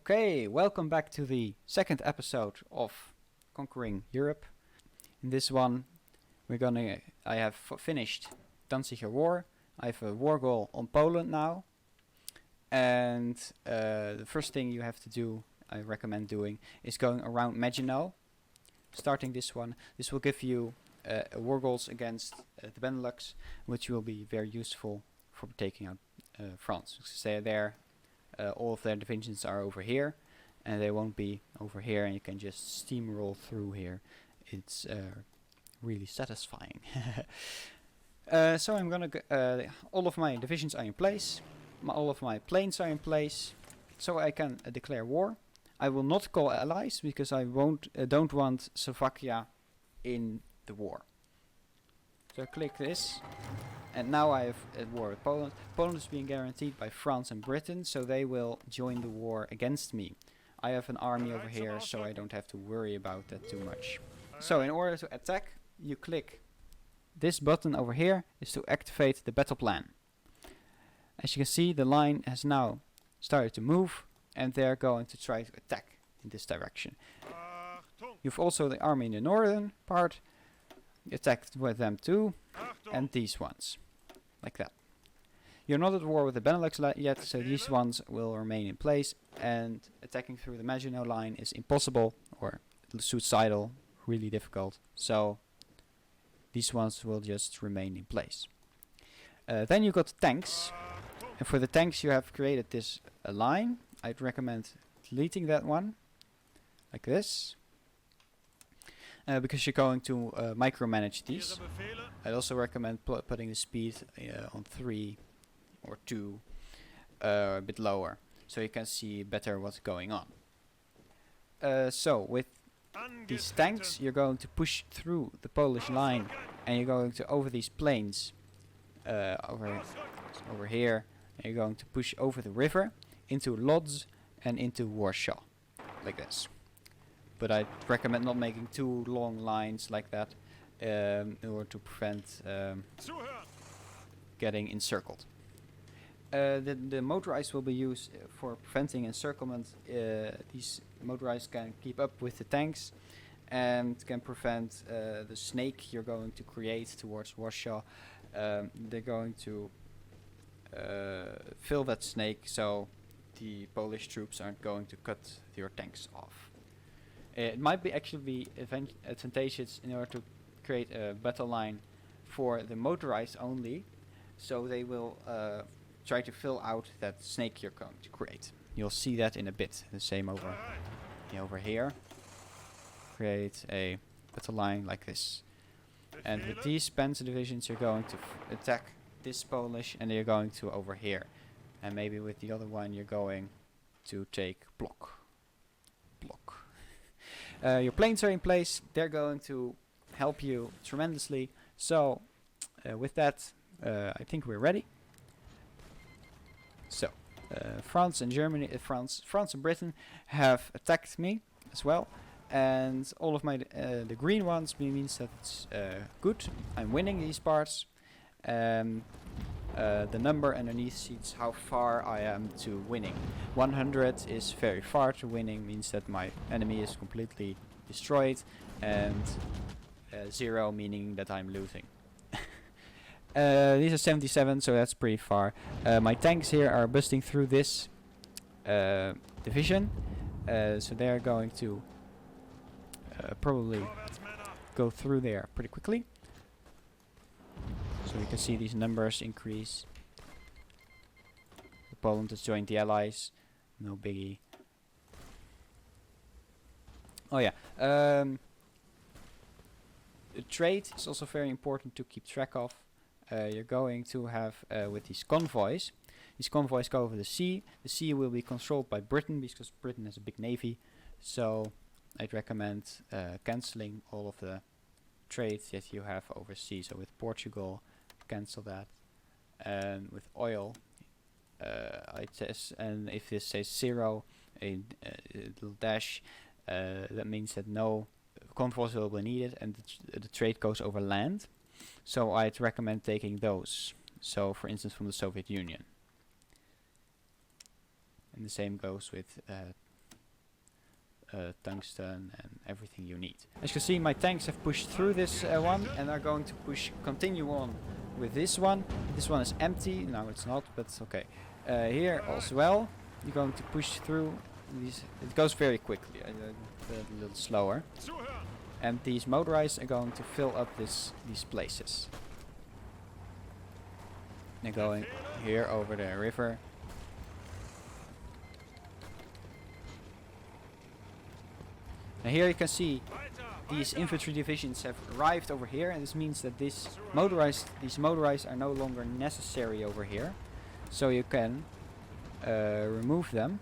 Okay, welcome back to the second episode of Conquering Europe. In this one, I have finished Danziger War. I have a war goal on Poland now. And the first thing you have to do, I recommend doing, is going around Maginot. Starting this one, this will give you war goals against the Benelux, which will be very useful for taking out France. Because they're there. All of their divisions are over here, and they won't be over here, and you can just steamroll through here. It's really satisfying. So I'm gonna all of my divisions are in place, all of my planes are in place, so I can declare war. I will not call allies because I don't want Slovakia in the war. So click this. And now I have a war with Poland. Poland is being guaranteed by France and Britain, so they will join the war against me. I have an army over here, so I don't have to worry about that too much. So in order to attack, you click this button over here is to activate the battle plan. As you can see, the line has now started to move, and they're going to try to attack in this direction. You've also the army in the northern part. Attacked with them too, and these ones, like that. You're not at war with the Benelux yet, so these ones will remain in place, and attacking through the Maginot line is impossible, or suicidal, really difficult, so these ones will just remain in place. Then you got tanks, and for the tanks you have created this line. I'd recommend deleting that one, like this. Because you're going to micromanage these. I'd also recommend putting the speed on 3 or 2, a bit lower, so you can see better what's going on. So with these tanks, you're going to push through the Polish line, and you're going to over these plains, over here, and you're going to push over the river into Lodz and into Warsaw, like this. But I recommend not making too long lines like that in order to prevent getting encircled. The motorized will be used for preventing encirclement. These motorized can keep up with the tanks and can prevent the snake you're going to create towards Warsaw. They're going to fill that snake, so the Polish troops aren't going to cut your tanks off. It might be actually advantageous in order to create a battle line for the motorized only, so they will try to fill out that snake you're going to create. You'll see that in a bit. The same over here. Create a battle line like this. And with these panzer divisions you're going to attack this Polish, and you're going to over here. And maybe with the other one you're going to take block. Your planes are in place. They're going to help you tremendously. So with that, I think we're ready. So France and Germany, France and Britain have attacked me as well, and all of my the green ones means that it's good. I'm winning these parts. The number underneath sees how far I am to winning. 100 is very far to winning, means that my enemy is completely destroyed, and 0 meaning that I'm losing. These are 77, so that's pretty far. My tanks here are busting through this division, so they're going to probably go through there pretty quickly. So you can see these numbers increase. Poland has joined the Allies. No biggie. Oh yeah. The trade is also very important to keep track of. You're going to have with these convoys. These convoys go over the sea. The sea will be controlled by Britain because Britain has a big navy. So I'd recommend cancelling all of the trades that you have overseas. So with Portugal, cancel that, and with oil, and if this says 0, a little dash, that means that no convoys will be needed, and the trade goes over land. So I'd recommend taking those. So for instance from the Soviet Union. And the same goes with tungsten and everything you need. As you can see, my tanks have pushed through this one and are going to continue on with this one. This one is empty. No, it's not, but it's okay. Here as well, you're going to push through these. It goes very quickly, a little slower. And these motorized are going to fill up these places. They're going here over the river. Now here you can see these infantry divisions have arrived over here, and this means that these motorized are no longer necessary over here. So you can remove them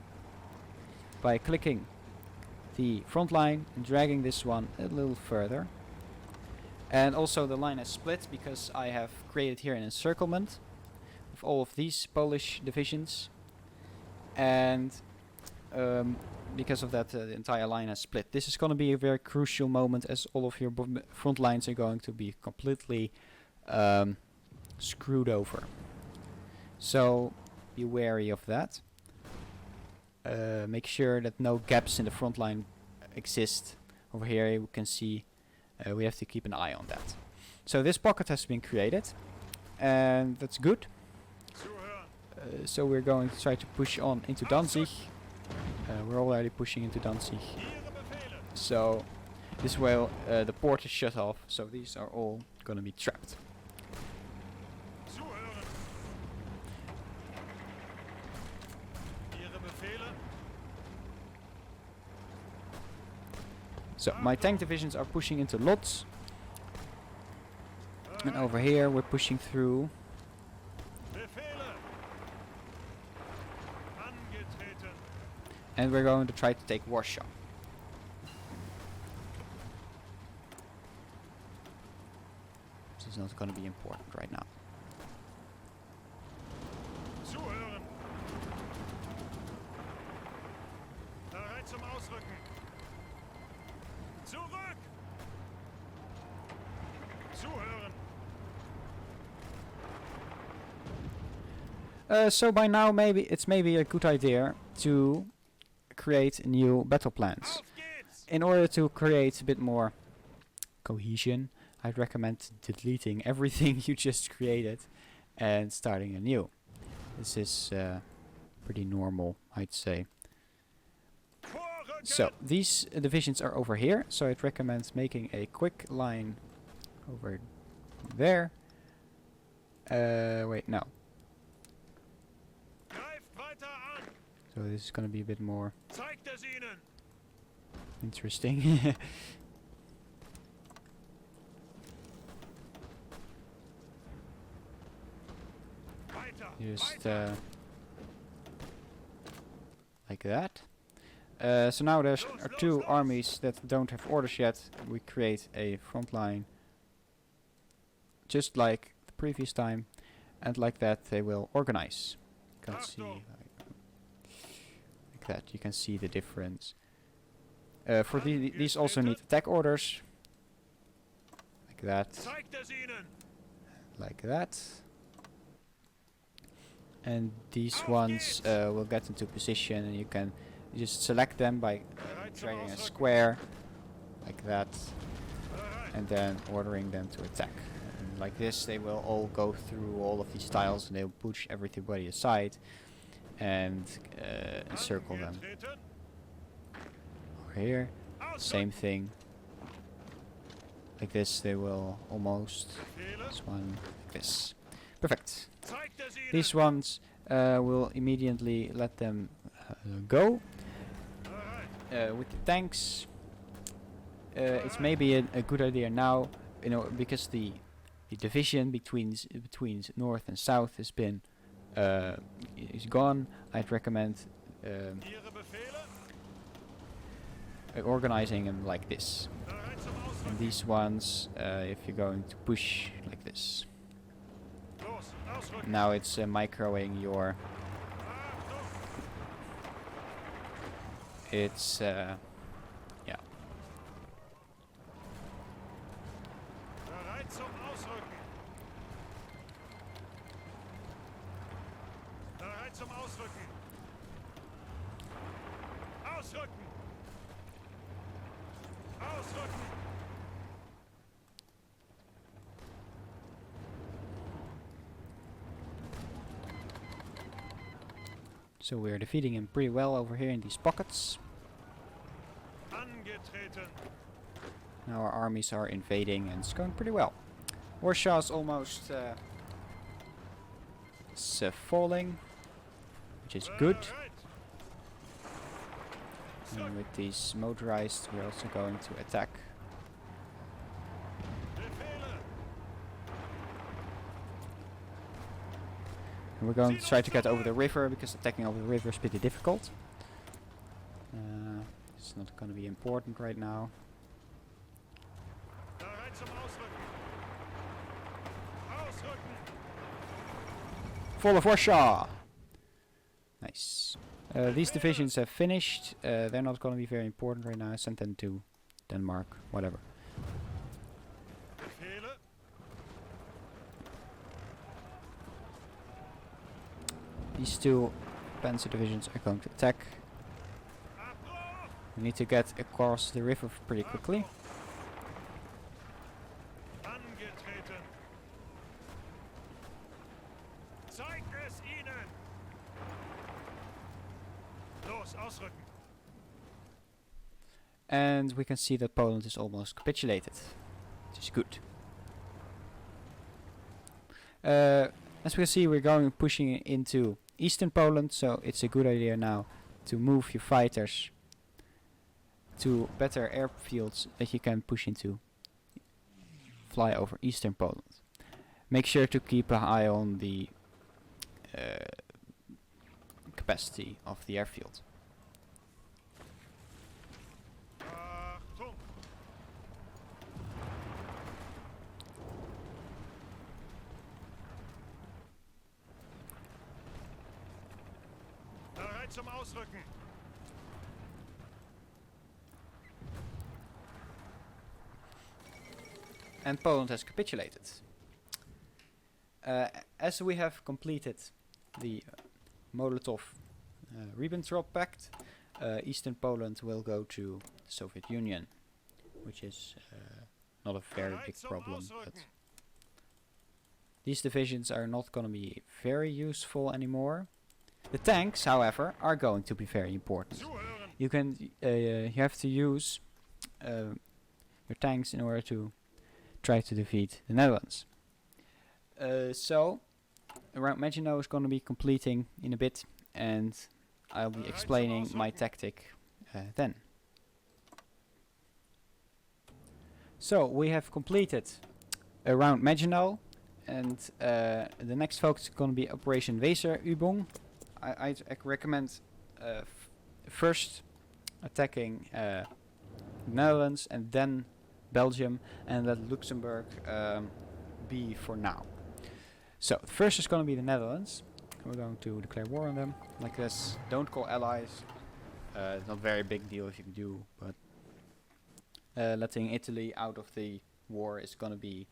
by clicking the front line and dragging this one a little further. And also the line is split because I have created here an encirclement of all of these Polish divisions, and because of that the entire line has split. This is going to be a very crucial moment, as all of your front lines are going to be completely screwed over. So be wary of that. Make sure that no gaps in the front line exist. Over here you can see we have to keep an eye on that. So this pocket has been created, and that's good. So we're going to try to push on into Danzig. We're already pushing into Danzig. So this way the port is shut off, so these are all going to be trapped. So my tank divisions are pushing into Lodz. And over here we're pushing through. And we're going to try to take Warsaw. This is not going to be important right now. Zuhören. Bereit zum Ausrücken. Zurück. Zuhören. So by now it's maybe a good idea to create new battle plans. In order to create a bit more cohesion, I'd recommend deleting everything you just created and starting anew. This is pretty normal, I'd say. So these divisions are over here, so I'd recommend making a quick line over there. Wait, no. So this is going to be a bit more interesting. Just like that. So now there are two armies that don't have orders yet. We create a front line just like the previous time, and like that they will organize. You can see like that. You can see the difference. For these also need attack orders. Like that. Like that. And these ones will get into position, and you can just select them by dragging a square like that, and then ordering them to attack. And like this they will all go through all of these tiles, and they'll push everybody aside and encircle them. Over here, same thing. Like this they will almost, this one, like this. Perfect. These ones will immediately let them go. With the tanks, it's maybe a good idea now, you know, because the division between north and south has been is gone. I'd recommend organizing them like this. And these ones, if you're going to push like this. Now it's microing your. It's yeah. Ausrücken! So we're defeating him pretty well over here in these pockets. Angetreten! Now our armies are invading and it's going pretty well. Warsaw's almost falling, which is good. Bereit! And with these motorized, we're also going to attack. Befehle! And we're going to try to get over the river, because attacking over the river is pretty difficult. It's not going to be important right now. Bereit zum Ausrücken! Ausrücken! Fall of Warsaw! Nice. These divisions have finished. They're not going to be very important right now. I sent them to Denmark, whatever. Befehle! These two panzer divisions are going to attack. Abbruch! We need to get across the river pretty quickly. Angetreten! Zeig es ihnen! Los, ausrücken! And we can see that Poland is almost capitulated, which is good. As we can see, we're pushing into eastern Poland, so it's a good idea now to move your fighters to better airfields that you can push into, fly over eastern Poland. Make sure to keep an eye on the capacity of the airfield. Achtung! Bereit zum Ausrücken! And Poland has capitulated. As we have completed the Molotov-Ribbentrop Pact, Eastern Poland will go to the Soviet Union, which is not a very big problem. But these divisions are not going to be very useful anymore. The tanks, however, are going to be very important. Zuhören! You have to use your tanks in order to try to defeat the Netherlands. So, around Maginot is going to be completing in a bit, and I'll be explaining my tactic then. So, we have completed around Maginot, and the next focus is going to be Operation Weserübung. I recommend first attacking Netherlands and then Belgium, and let Luxembourg be for now. So, first is going to be the Netherlands. We're going to declare war on them, like this. Don't call allies. It's not a very big deal if you do, but letting Italy out of the war is going to be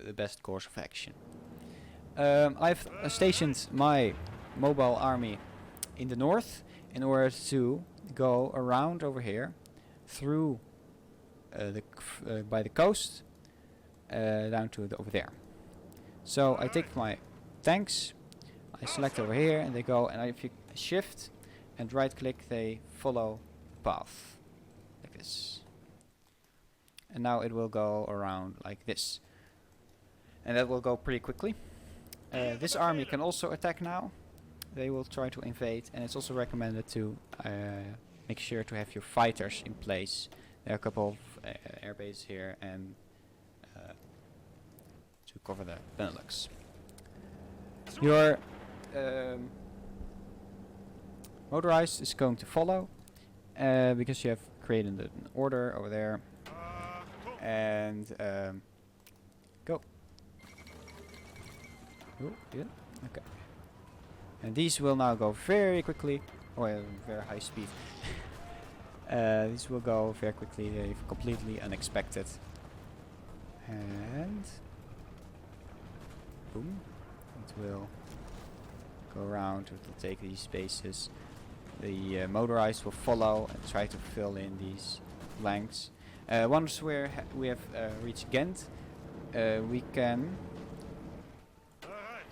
the best course of action. I've stationed my mobile army in the north in order to go around over here through by the coast down to over there. So I take my tanks, I select over here, and they go, and if you shift and right click, they follow the path like this. And now it will go around like this, and that will go pretty quickly. This army can also attack now. They will try to invade, and it's also recommended to make sure to have your fighters in place. There are a couple of air bases here, and to cover the Benelux. Your motorized is going to follow because you have created an order over there, and go. Oh, yeah, okay. And these will now go very quickly, or very high speed. These will go very quickly, they're completely unexpected. And boom, it will go around, it will take these spaces. The motorized will follow and try to fill in these flanks. Once we have reached Ghent, we can. Bereit.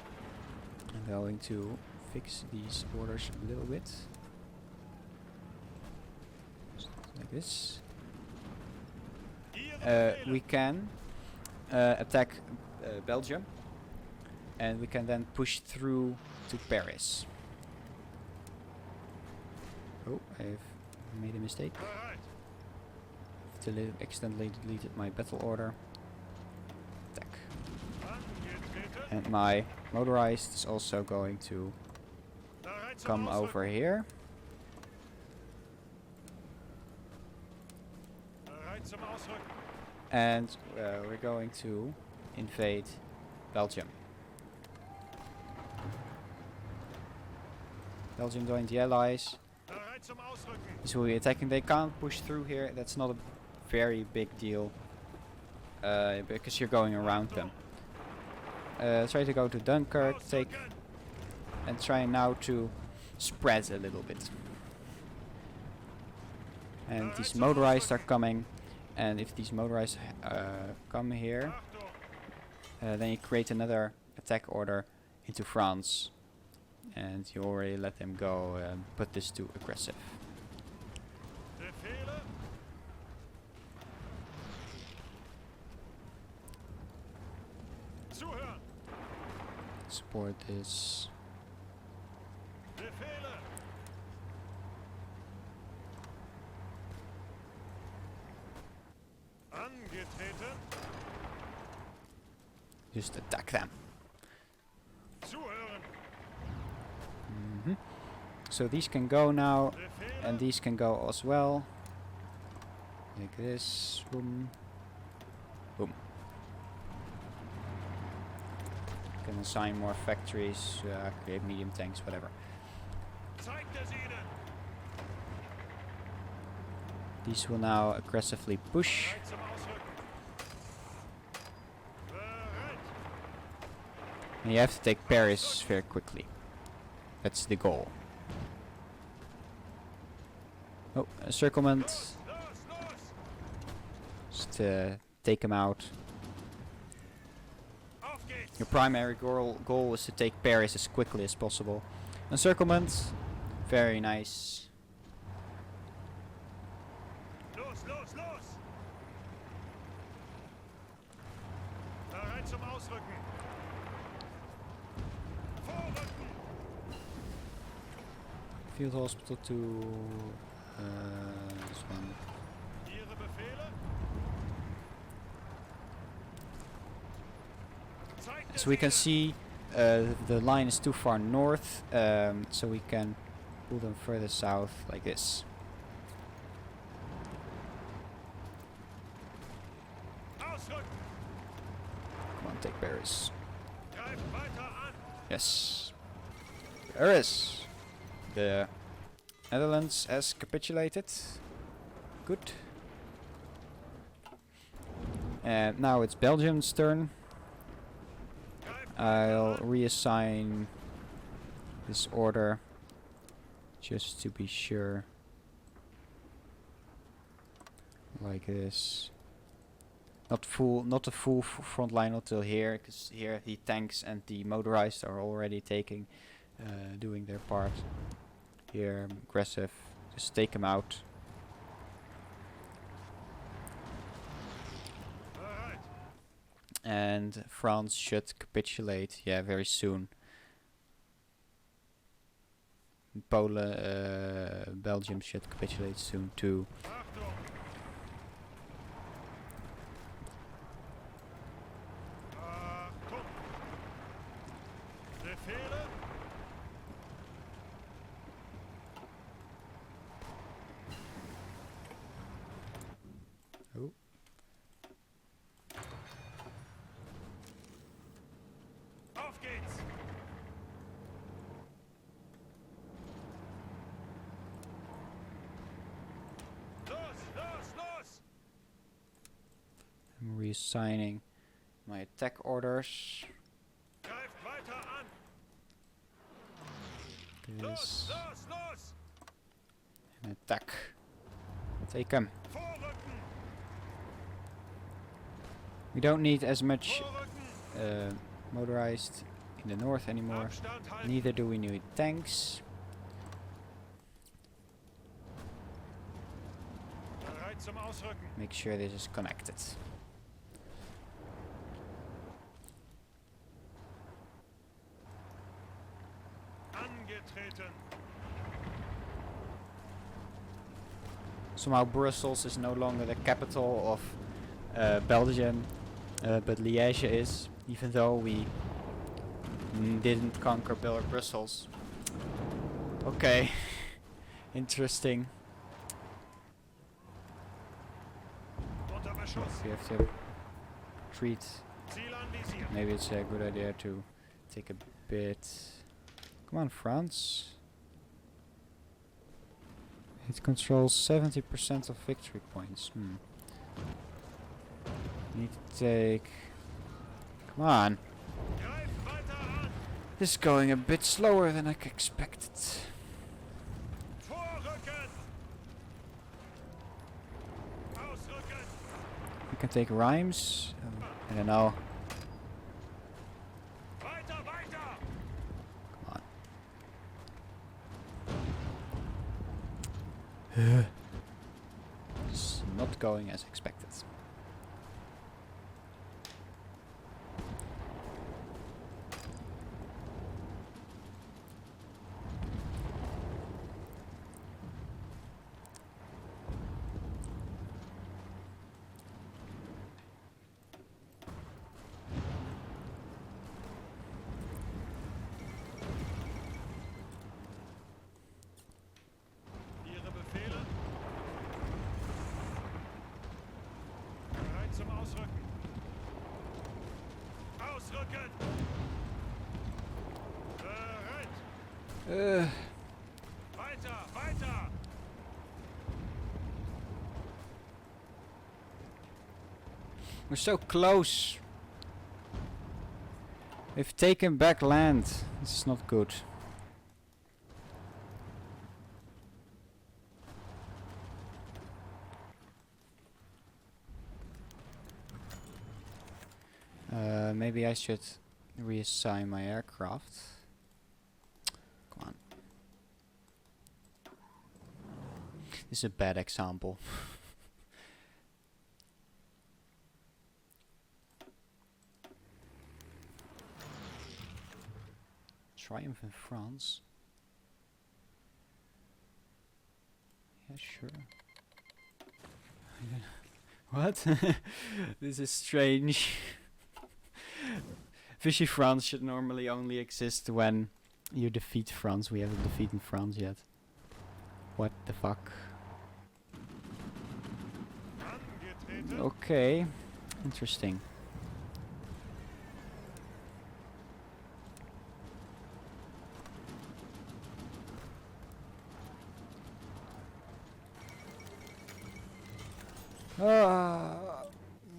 I'm going to fix these borders a little bit, like this. Ihre We Befehle. can attack Belgium, and we can then push through to Paris. Oh, I've made a mistake. Bereit. Accidentally deleted my battle order. Attack. Angetreten. And my motorized is also going to Bereit zum come Ausrücken. over here. Bereit zum Ausrücken. And we're going to invade Belgium. Belgium joined the Allies. Bereit zum Ausrücken. This will be attacking. They can't push through here. That's not a very big deal. Because you're going around them. Try to go to Dunkirk. Take Ausrücken. and try now to spread a little bit. And these motorized are coming. And if these motorized come here, Achtung. then you create another attack order into France. And you already let them go and put this to aggressive. Befehle. Zuhören. Support this. Befehle. Angetreten. Just attack them. Zuhören. So these can go now, Befehle. and these can go as well. Like this. Boom. Boom. Can assign more factories, create medium tanks, whatever. Zeigt es ihnen. These will now aggressively push. Bereit zum Ausrücken. Bereit. And you have to take Paris very quickly. That's the goal. Oh, encirclement. Los, los. Just take them out. Auf geht's. Your primary goal is to take Paris as quickly as possible. Encirclement. Very nice. Los, los, los. Bereit zum Ausrücken. Vorrücken. Field hospital to this one. Ihre Befehle. Zeigt So we es can ihnen. see the line is too far north, so we can pull them further south like this. Ausrücken. Come on, take Paris. Greif weiter an. Yes. Paris. The Netherlands has capitulated. Good. And now it's Belgium's turn. Greif I'll weiter an. reassign this order just to be sure. Like this. Not a full front line until here, because here the tanks and the motorized are already doing their part. Here, aggressive, just take them out. Bereit. And France should capitulate, yeah, very soon. Poland, Belgium should capitulate soon too. Achtung. Achtung. Befehle. Oh. Auf geht's. Los, los, los. I'm reassigning my attack orders. Greift weiter an. This Los, los, los. and attack. Take them. Vorrücken. We don't need as much Vorrücken. motorized in the north anymore. Abstand halten. Neither do we need tanks. Bereit zum Ausrücken. Make sure this is connected. Angetreten. Somehow Brussels is no longer the capital of Belgium, but Liège is, even though we didn't conquer Brussels. Okay, interesting. Unter Beschuss. We have to treat. Ziel anvisiert. Maybe it's a good idea to take a bit. Come on, France. It controls 70% of victory points. Need to take. Come on. Greif weiter an. This is going a bit slower than I expected. Vorrücken. Ausrücken. We can take rhymes. I don't know. Weiter, weiter. Come on. It's not going as expected. Ihre Befehle. Bereit zum Ausrücken. Ausrücken. Bereit. Weiter, weiter. We're so close. We've taken back land. This is not good. Maybe I should reassign my aircraft. Come on. This is a bad example. Triumph in France. Yeah, sure. What? This is strange. Vichy France should normally only exist when you defeat France. We haven't defeated France yet. What the fuck? Angetreten. Okay, interesting.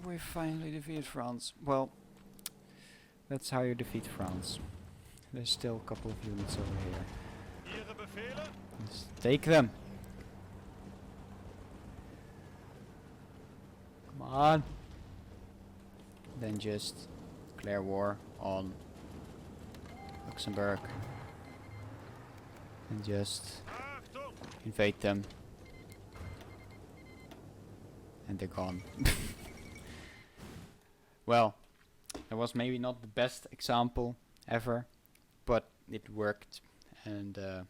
We finally defeated France. Well, that's how you defeat France. There's still a couple of units over here. Ihre Befehle. Let's take them. Come on. Then just declare war on Luxembourg. And just Achtung. invade them. And they're gone. Well, that was maybe not the best example ever, but it worked. And as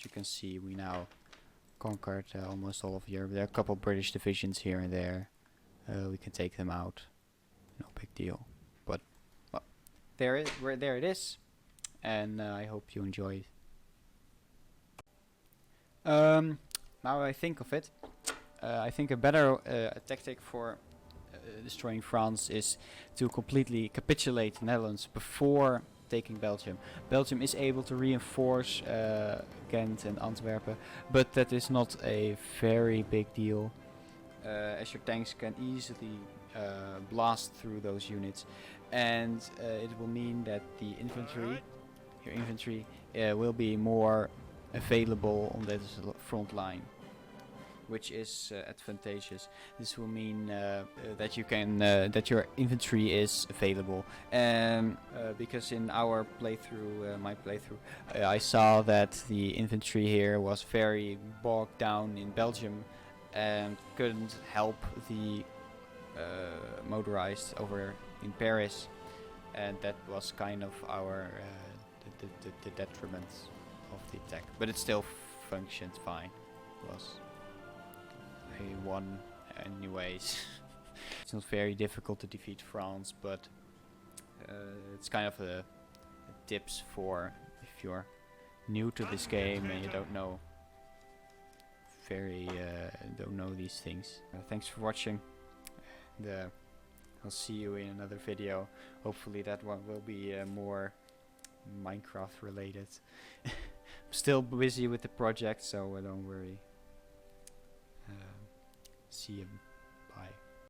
you can see, we now conquered almost all of Europe. There are a couple British divisions here and there. We can take them out. No big deal. But well, there it is. And I hope you enjoyed. Now I think of it. I think a better tactic for destroying France is to completely capitulate the Netherlands before taking Belgium. Belgium is able to reinforce Ghent and Antwerp, but that is not a very big deal, as your tanks can easily blast through those units, and it will mean that the infantry, your infantry, will be more available on that front line. which is advantageous. This will mean that you can that your inventory is available, and because in our playthrough, my playthrough, I saw that the inventory here was very bogged down in Belgium, and couldn't help the motorized over in Paris, and that was kind of our the detriment of the attack. But it still functioned fine. It was I won anyways. It's not very difficult to defeat France, but it's kind of a tips for if you're new to this game and you don't know these things. Thanks for watching. And, I'll see you in another video. Hopefully that one will be more Minecraft related. I'm still busy with the project, so don't worry. See you. Bye.